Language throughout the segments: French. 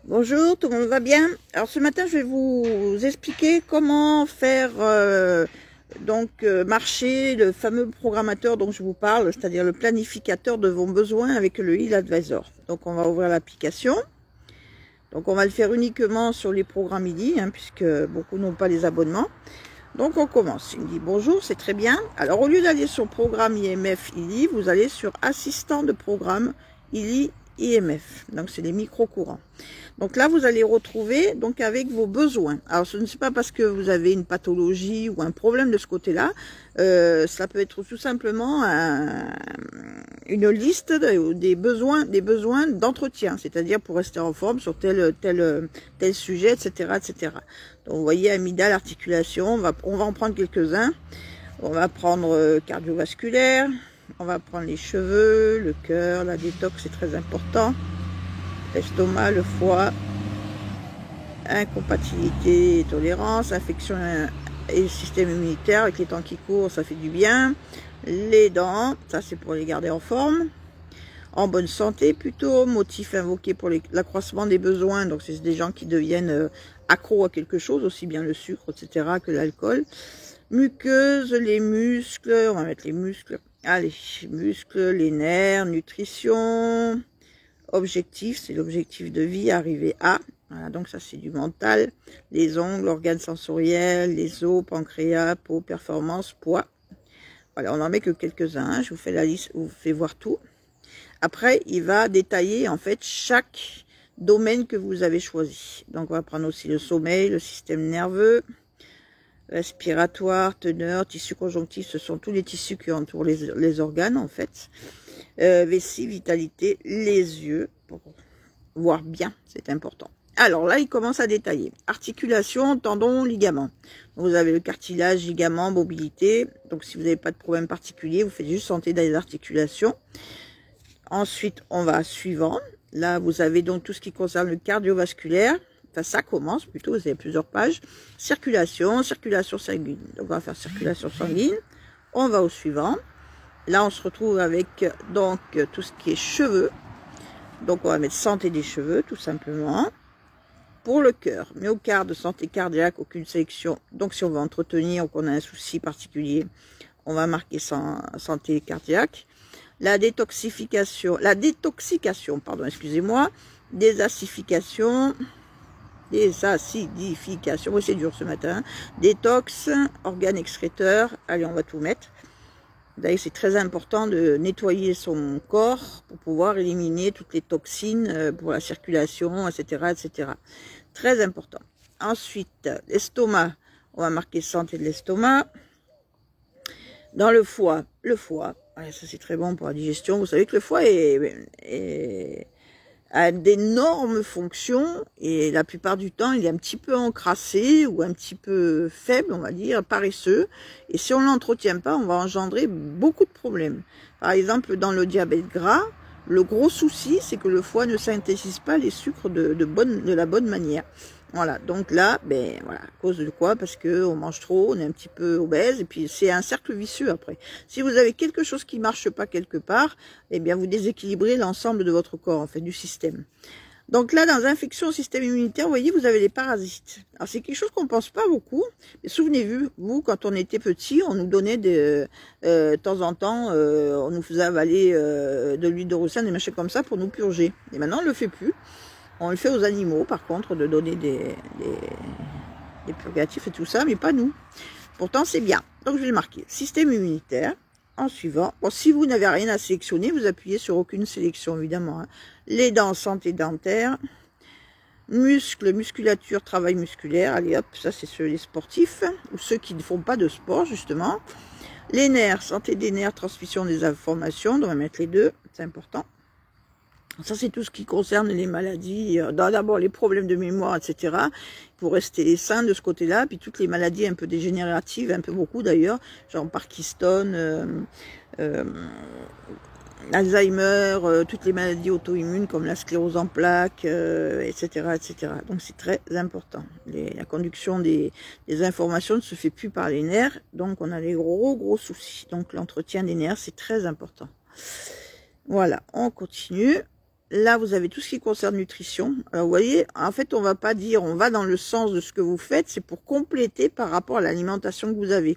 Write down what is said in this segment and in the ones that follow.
Bonjour, tout le monde va bien? Alors ce matin, je vais vous expliquer comment faire marcher le fameux programmateur dont je vous parle, c'est-à-dire le planificateur de vos besoins avec le Heal Advisor. Donc on va ouvrir l'application. Donc on va le faire uniquement sur les programmes ILI, puisque beaucoup n'ont pas les abonnements. Donc on commence. Il me dit bonjour, c'est très bien. Alors au lieu d'aller sur programme IMF ILI, vous allez sur assistant de programme ILI IMF. Donc c'est les micro-courants. Donc là, vous allez retrouver donc avec vos besoins. Alors, ce n'est pas parce que vous avez une pathologie ou un problème de ce côté-là. Ça peut être tout simplement une liste des besoins d'entretien, c'est-à-dire pour rester en forme sur tel sujet, etc., etc. Donc, vous voyez, amygdale, articulation, on va en prendre quelques-uns. On va prendre cardiovasculaire, on va prendre les cheveux, le cœur, la détox, c'est très important. L'estomac, le foie, incompatibilité et tolérance, infection et le système immunitaire, avec les temps qui courent, ça fait du bien. Les dents, ça c'est pour les garder en forme. En bonne santé plutôt, motif invoqué pour l'accroissement des besoins, donc c'est des gens qui deviennent accros à quelque chose, aussi bien le sucre, etc., que l'alcool. Muqueuse, les muscles, on va mettre les muscles, allez, muscles, les nerfs, nutrition. Objectif, c'est l'objectif de vie, arriver à. Voilà, donc ça c'est du mental. Les ongles, organes sensoriels, les os, pancréas, peau, performance, poids. Voilà, on n'en met que quelques-uns. Je vous fais la liste, je vous fais voir tout. Après, il va détailler en fait chaque domaine que vous avez choisi. Donc on va prendre aussi le sommeil, le système nerveux, respiratoire, teneur, tissu conjonctif. Ce sont tous les tissus qui entourent les organes en fait. Vessie, vitalité, les yeux, pour voir bien, c'est important. Alors là, il commence à détailler. Articulation, tendons, ligaments. Vous avez le cartilage, ligaments, mobilité. Donc si vous n'avez pas de problème particulier, vous faites juste santé dans les articulations. Ensuite, on va suivant. Là, vous avez donc tout ce qui concerne le cardiovasculaire. Enfin, ça commence plutôt, vous avez plusieurs pages. Circulation, circulation sanguine. Donc on va faire circulation sanguine. On va au suivant. Là, on se retrouve avec donc tout ce qui est cheveux. Donc, on va mettre santé des cheveux, tout simplement. Pour le cœur, myocarde, santé cardiaque, aucune sélection. Donc, si on veut entretenir ou qu'on a un souci particulier, on va marquer santé cardiaque. La détoxication, pardon, excusez-moi. Désacidification. Oui, c'est dur ce matin. Détox, organes excréteurs. Allez, on va tout mettre. D'ailleurs, c'est très important de nettoyer son corps pour pouvoir éliminer toutes les toxines pour la circulation, etc., etc. Très important. Ensuite, l'estomac, on va marquer santé de l'estomac. Dans le foie, ouais, ça c'est très bon pour la digestion. Vous savez que le foie a d'énormes fonctions et la plupart du temps il est un petit peu encrassé ou un petit peu faible, on va dire, paresseux, et si on ne l'entretient pas, on va engendrer beaucoup de problèmes. Par exemple, dans le diabète gras, le gros souci c'est que le foie ne synthétise pas les sucres de la bonne manière. Voilà, donc là, ben voilà, à cause de quoi? Parce que on mange trop, on est un petit peu obèse, et puis c'est un cercle vicieux après. Si vous avez quelque chose qui marche pas quelque part, eh bien vous déséquilibrez l'ensemble de votre corps, en fait, du système. Donc là, dans l'infection au système immunitaire, vous voyez, vous avez les parasites. Alors c'est quelque chose qu'on pense pas beaucoup, mais souvenez-vous, quand on était petit, on nous donnait de temps en temps, on nous faisait avaler de l'huile de ricin, des machins comme ça pour nous purger. Et maintenant, on le fait plus. On le fait aux animaux, par contre, de donner des purgatifs et tout ça, mais pas nous. Pourtant, c'est bien. Donc, je vais le marquer. Système immunitaire. En suivant. Bon, si vous n'avez rien à sélectionner, vous appuyez sur aucune sélection, évidemment. Les dents, santé dentaire. Muscles, musculature, travail musculaire. Allez, hop, ça, c'est ceux les sportifs, ou ceux qui ne font pas de sport, justement. Les nerfs, santé des nerfs, transmission des informations. On va mettre les deux, c'est important. Ça, c'est tout ce qui concerne les maladies, d'abord les problèmes de mémoire, etc. Pour rester sain de ce côté-là, puis toutes les maladies un peu dégénératives, un peu beaucoup d'ailleurs, genre Parkinson, Alzheimer, toutes les maladies auto-immunes comme la sclérose en plaques, etc., etc. Donc c'est très important. La conduction des informations ne se fait plus par les nerfs, donc on a des gros soucis. Donc l'entretien des nerfs, c'est très important. Voilà, on continue. là, vous avez tout ce qui concerne nutrition. Alors, vous voyez, en fait, on va pas dire, on va dans le sens de ce que vous faites, c'est pour compléter par rapport à l'alimentation que vous avez.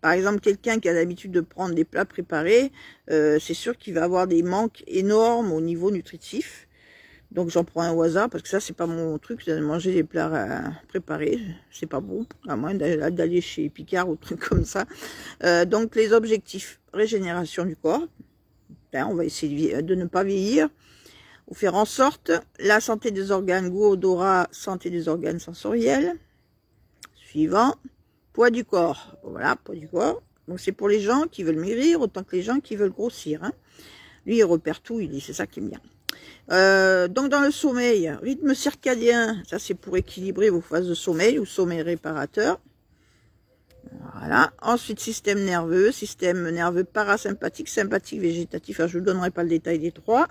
Par exemple, quelqu'un qui a l'habitude de prendre des plats préparés, c'est sûr qu'il va avoir des manques énormes au niveau nutritif. Donc, j'en prends un au hasard, parce que ça, c'est pas mon truc, c'est de manger des plats préparés. C'est pas bon, à moins d'aller chez Picard ou trucs comme ça. Donc, les objectifs, régénération du corps. Ben, on va essayer de ne pas vieillir. Ou faire en sorte, la santé des organes, goût, odorat, santé des organes sensoriels. Suivant, poids du corps. Voilà, poids du corps. Donc c'est pour les gens qui veulent maigrir autant que les gens qui veulent grossir. Hein. Lui, il repère tout, il dit, c'est ça qui est bien. Donc dans le sommeil, rythme circadien, ça c'est pour équilibrer vos phases de sommeil ou sommeil réparateur. Voilà. Ensuite, système nerveux parasympathique, sympathique, végétatif. Alors, je ne vous donnerai pas le détail des trois.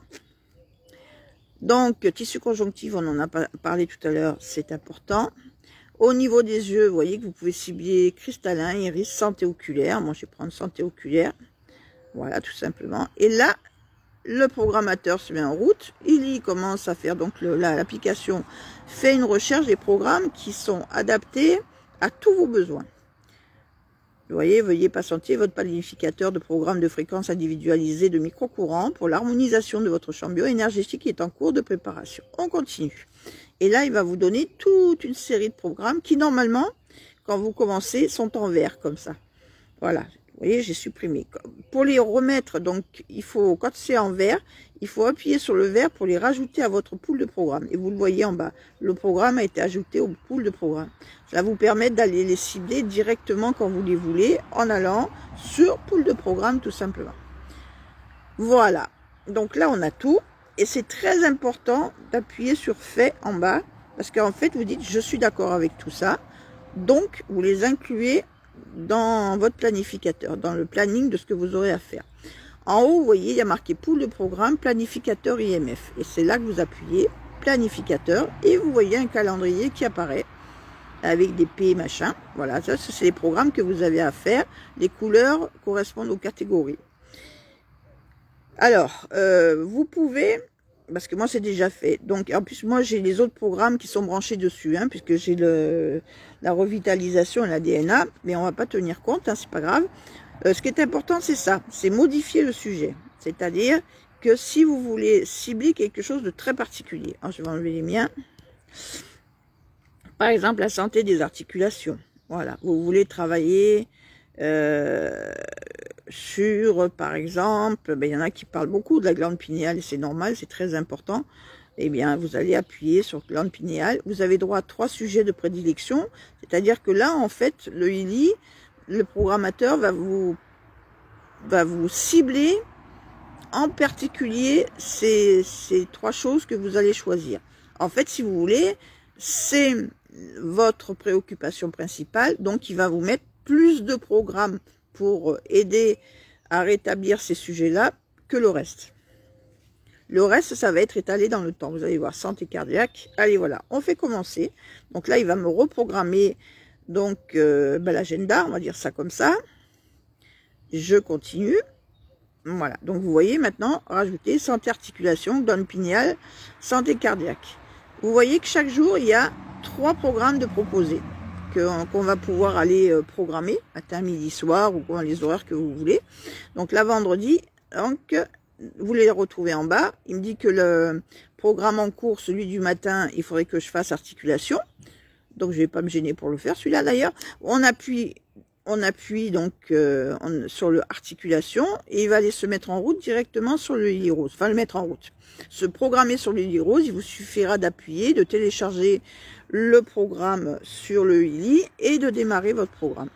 Donc, tissu conjonctif, on en a parlé tout à l'heure, c'est important. Au niveau des yeux, vous voyez que vous pouvez cibler cristallin, iris, santé oculaire. Moi, je vais prendre santé oculaire. Voilà, tout simplement. Et là, le programmateur se met en route. Il y commence à faire, donc l'application fait une recherche des programmes qui sont adaptés à tous vos besoins. Vous voyez, veuillez patienter, votre planificateur de programme de fréquence individualisée de microcourant pour l'harmonisation de votre champ bioénergétique est en cours de préparation. On continue. Et là, il va vous donner toute une série de programmes qui, normalement, quand vous commencez, sont en vert, comme ça. Voilà. Vous voyez, j'ai supprimé. Pour les remettre, donc, il faut, quand c'est en vert, il faut appuyer sur le vert pour les rajouter à votre pool de programme. Et vous le voyez en bas, le programme a été ajouté au pool de programme. Ça va vous permettre d'aller les cibler directement quand vous les voulez, en allant sur pool de programme, tout simplement. Voilà. Donc là, on a tout. Et c'est très important d'appuyer sur fait en bas, parce qu'en fait, vous dites, je suis d'accord avec tout ça. Donc, vous les incluez dans votre planificateur, dans le planning de ce que vous aurez à faire. En haut, vous voyez, il y a marqué pool de programme, planificateur IMF. Et c'est là que vous appuyez, planificateur, et vous voyez un calendrier qui apparaît avec des P machin. Voilà, ça, c'est les programmes que vous avez à faire. Les couleurs correspondent aux catégories. Alors, vous pouvez, parce que moi c'est déjà fait, donc en plus moi j'ai les autres programmes qui sont branchés dessus, hein, puisque j'ai la revitalisation et la DNA, mais on va pas tenir compte, hein, c'est pas grave. Ce qui est important c'est ça, c'est modifier le sujet, c'est-à-dire que si vous voulez cibler quelque chose de très particulier, alors je vais enlever les miens, par exemple la santé des articulations, voilà, vous voulez travailler sur, par exemple, il y en a qui parlent beaucoup de la glande pinéale, et c'est normal, c'est très important. Eh bien, vous allez appuyer sur glande pinéale. Vous avez droit à 3 sujets de prédilection, c'est-à-dire que là, en fait, le ILI, le programmateur va vous cibler en particulier ces 3 choses que vous allez choisir. En fait, si vous voulez, c'est votre préoccupation principale, donc il va vous mettre plus de programmes pour aider à rétablir ces sujets-là que le reste. Le reste, ça va être étalé dans le temps. Vous allez voir, santé cardiaque. Allez, voilà, on fait commencer. Donc là, il va me reprogrammer donc l'agenda, on va dire ça comme ça. Je continue. Voilà, donc vous voyez maintenant, rajouter santé articulation, glande pinéale, santé cardiaque. Vous voyez que chaque jour, il y a 3 programmes de proposés qu'on va pouvoir aller programmer, matin, midi, soir, ou les horaires que vous voulez. Donc là, vendredi, donc, vous les retrouvez en bas. Il me dit que le programme en cours, celui du matin, il faudrait que je fasse articulation. Donc, je vais pas me gêner pour le faire, celui-là d'ailleurs. On appuie donc sur le articulation et il va aller se mettre en route directement sur le Lily Rose. Enfin, le mettre en route. Se programmer sur le Lily Rose, il vous suffira d'appuyer, de télécharger le programme sur le Lily et de démarrer votre programme.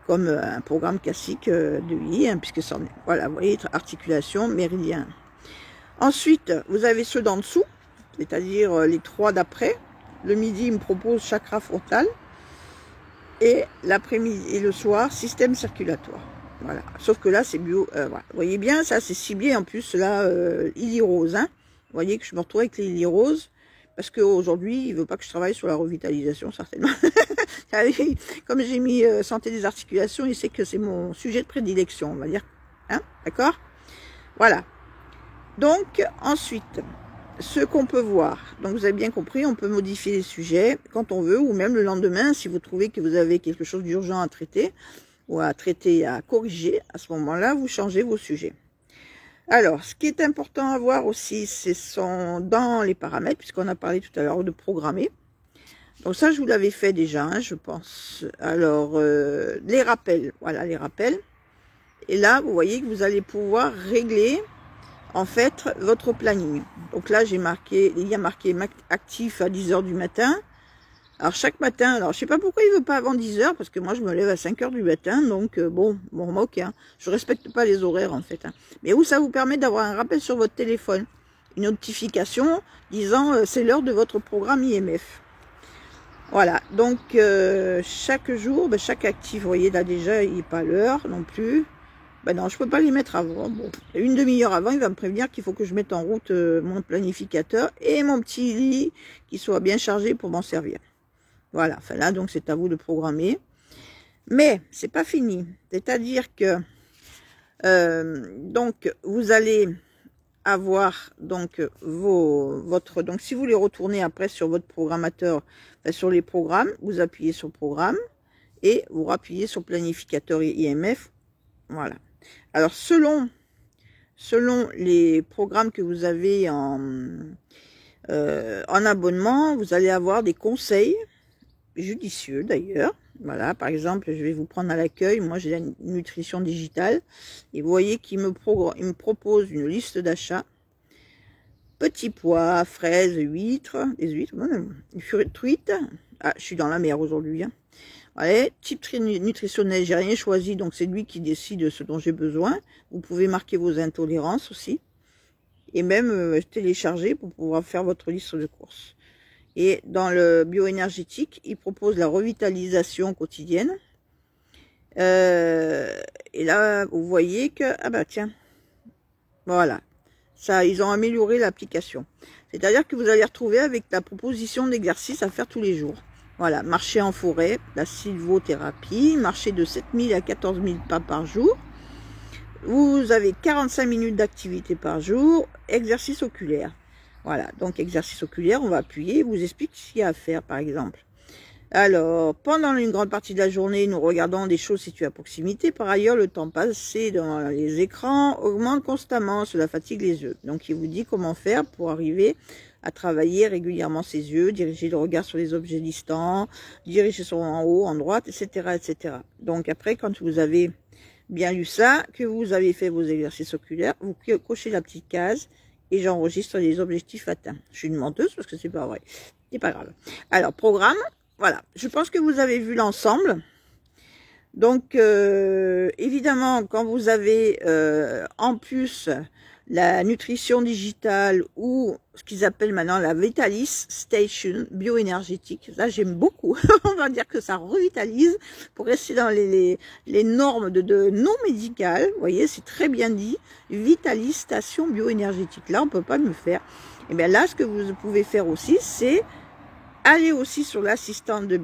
Comme un programme classique de Lily, hein, puisque ça en est. Voilà, vous voyez, articulation, méridien. Ensuite, vous avez ceux d'en dessous, c'est-à-dire les 3 d'après. Le midi, il me propose chakra frontal. Et l'après-midi et le soir, système circulatoire. Voilà. Sauf que là, c'est bio. Voilà. Vous voyez bien, ça, c'est ciblé en plus, là, Lily Rose. Hein. Vous voyez que je me retrouve avec les Lily Rose. Parce qu'aujourd'hui, il ne veut pas que je travaille sur la revitalisation, certainement. Comme j'ai mis santé des articulations, il sait que c'est mon sujet de prédilection, on va dire. Hein, d'accord? Voilà. Donc, ensuite, ce qu'on peut voir, donc vous avez bien compris, on peut modifier les sujets quand on veut, ou même le lendemain, si vous trouvez que vous avez quelque chose d'urgent à traiter, ou à traiter, à corriger, à ce moment-là, vous changez vos sujets. Alors, ce qui est important à voir aussi, c'est dans les paramètres, puisqu'on a parlé tout à l'heure de programmer. Donc ça, je vous l'avais fait déjà, hein, je pense. Alors, les rappels, voilà les rappels. Et là, vous voyez que vous allez pouvoir régler, en fait, votre planning. Donc là, il y a marqué actif à 10 h du matin. Alors chaque matin, alors je sais pas pourquoi il veut pas avant 10 h, parce que moi je me lève à 5 h du matin, donc bon, ok, hein, je respecte pas les horaires en fait. Hein. Mais où ça vous permet d'avoir un rappel sur votre téléphone, une notification disant c'est l'heure de votre programme IMF. Voilà, donc chaque jour, chaque actif, vous voyez là déjà, il n'est pas l'heure non plus. Ben non, je peux pas les mettre avant. Bon, une demi-heure avant, il va me prévenir qu'il faut que je mette en route mon planificateur et mon petit lit qui soit bien chargé pour m'en servir. Voilà, enfin là, donc c'est à vous de programmer. Mais c'est pas fini. C'est-à-dire que donc vous allez avoir donc donc si vous les retournez après sur votre programmateur, sur les programmes, vous appuyez sur programme et vous rappuyez sur planificateur IMF. Voilà. Alors selon les programmes que vous avez en abonnement, vous allez avoir des conseils judicieux d'ailleurs. Voilà, par exemple, je vais vous prendre à l'accueil. Moi, j'ai la nutrition digitale. Et vous voyez qu'il me propose une liste d'achats. Petits pois, fraises, huîtres, des huîtres, truites. Ah, je suis dans la mer aujourd'hui. Hein. Allez, type nutritionnel, j'ai rien choisi, donc c'est lui qui décide de ce dont j'ai besoin. Vous pouvez marquer vos intolérances aussi. Et même télécharger pour pouvoir faire votre liste de courses. Et dans le bioénergétique, il propose la revitalisation quotidienne. Et là, vous voyez que, ah bah tiens, voilà, ça, ils ont amélioré l'application. C'est-à-dire que vous allez retrouver avec la proposition d'exercice à faire tous les jours. Voilà, marcher en forêt, la sylvothérapie, marcher de 7000 à 14 000 pas par jour. Vous avez 45 minutes d'activité par jour, exercice oculaire. Voilà, donc exercice oculaire, on va appuyer, vous explique ce qu'il y a à faire par exemple. Alors, pendant une grande partie de la journée, nous regardons des choses situées à proximité. Par ailleurs, le temps passé dans les écrans augmente constamment, cela fatigue les yeux. Donc, il vous dit comment faire pour arriver à travailler régulièrement ses yeux, diriger le regard sur les objets distants, diriger sur en haut, en droite, etc., etc. Donc, après, quand vous avez bien lu ça, que vous avez fait vos exercices oculaires, vous cochez la petite case et j'enregistre les objectifs atteints. Je suis une menteuse parce que c'est pas vrai. C'est pas grave. Alors, programme, voilà. Je pense que vous avez vu l'ensemble. Donc, évidemment, quand vous avez en plus la nutrition digitale ou ce qu'ils appellent maintenant la Vitalis Station bioénergétique, là j'aime beaucoup. On va dire que ça revitalise pour rester dans les normes de non médicales. Vous voyez, c'est très bien dit. Vitalis Station bioénergétique. Là, on peut pas me faire. Et bien là, ce que vous pouvez faire aussi, c'est aller aussi sur l'assistance de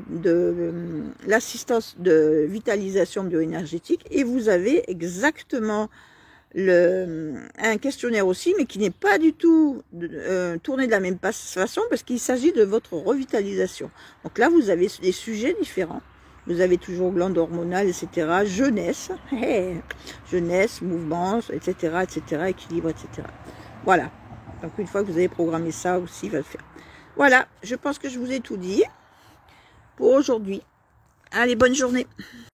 vitalisation bioénergétique et vous avez exactement un questionnaire aussi, mais qui n'est pas du tout tourné de la même façon parce qu'il s'agit de votre revitalisation. Donc là, vous avez des sujets différents. Vous avez toujours glande hormonale, etc. Jeunesse, jeunesse, mouvement, etc., etc., équilibre, etc. Voilà. Donc une fois que vous avez programmé ça aussi, il va le faire. Voilà, je pense que je vous ai tout dit pour aujourd'hui. Allez, bonne journée.